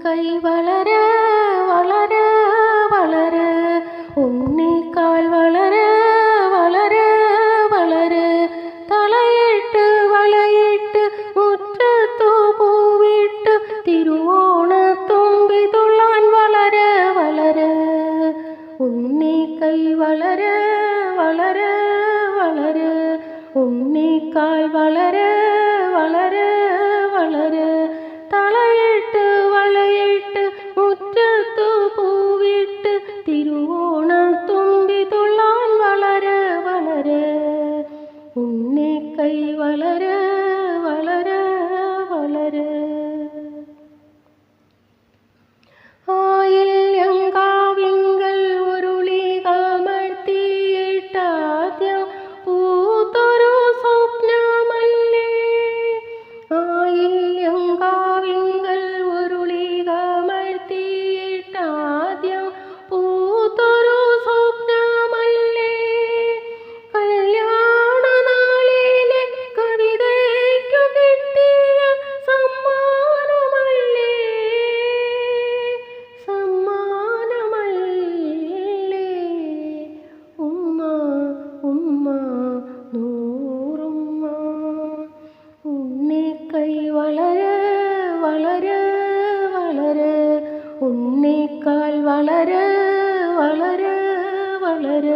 കൈ വളര വളര വളര ഉണ്ണിക്കാൽ വളര വളര വളര തളയിട്ട് വളയിട്ട് മുറ്റത്തു പൂവിട്ട് തിരുവോണത്തുമ്പി തുള്ളാൻ വളര വളര ഉണ്ണിക്കൈ വളര വളര വളര ഉണ്ണിക്കാൽ വളര വളര വളര തളയിട്ട് വളയിട്ട് മുറ്റത്തു പൂവിട്ട് തിരുവോണത്തുമ്പി തുള്ളാൻ വളര വളര ഉണ്ണിക്കൈ വളര വളര വളര ആയില്യങ്കാവിങ്കൽ ഉരുളി കമഴ്ത്തിയിട്ടാദ്യം പൂത്തൊരു സ്വപ്നമല്ലേ ആയില്യങ്കാവിങ്കൽ ഉരുളി കമഴ്ത്തിയിട്ടാദ്യം പൂത്തൊരു സ്വപ്നമല്ലേ കല്യാണനാളിലെ കവിതയ്ക്കു കിട്ടിയ സമ്മാനമല്ലേ സമ്മാനമല്ലേ ഉമ്മ ഉമ്മ നൂറുമ്മ ഉണ്ണിക്കൈ വളര വളര വളര ഉണ്ണിക്കാൽ വളര വളര വളര